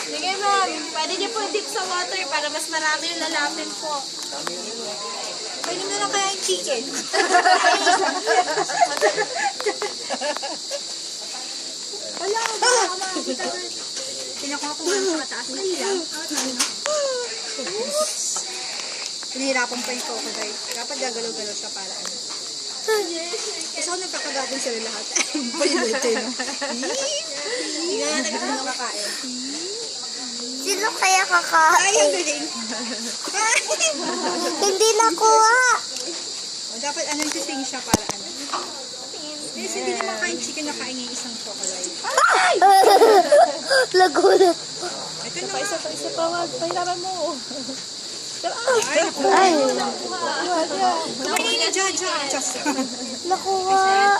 Sige ma'am, pwede niyo po dip sa water para mas marami yung lalapin po. Pwede mo lang kaya yung chicken. Wala, makakita doon. Pinakuha ko nga sa kataas. Ay lang. Pinahirapan pa yung crocodile. Dapat gagalaw-galaw siya para ano. Kasi ako nagkakagabon sila lahat. Palimutin. Hindi nga natin kung nakakain. Sino kaya kakain? Ay, ang galing. Hindi nakuha. O, dapat ano yung sing siya para ano. Kasi hindi naman kain chicken na kain yung isang crocodile. Lagulat. Ito na nga. Isa pa, wag. Pahirapan mo. Ay, nakuha. Ay, Kumain na dyan, dyan. Just. nakuha.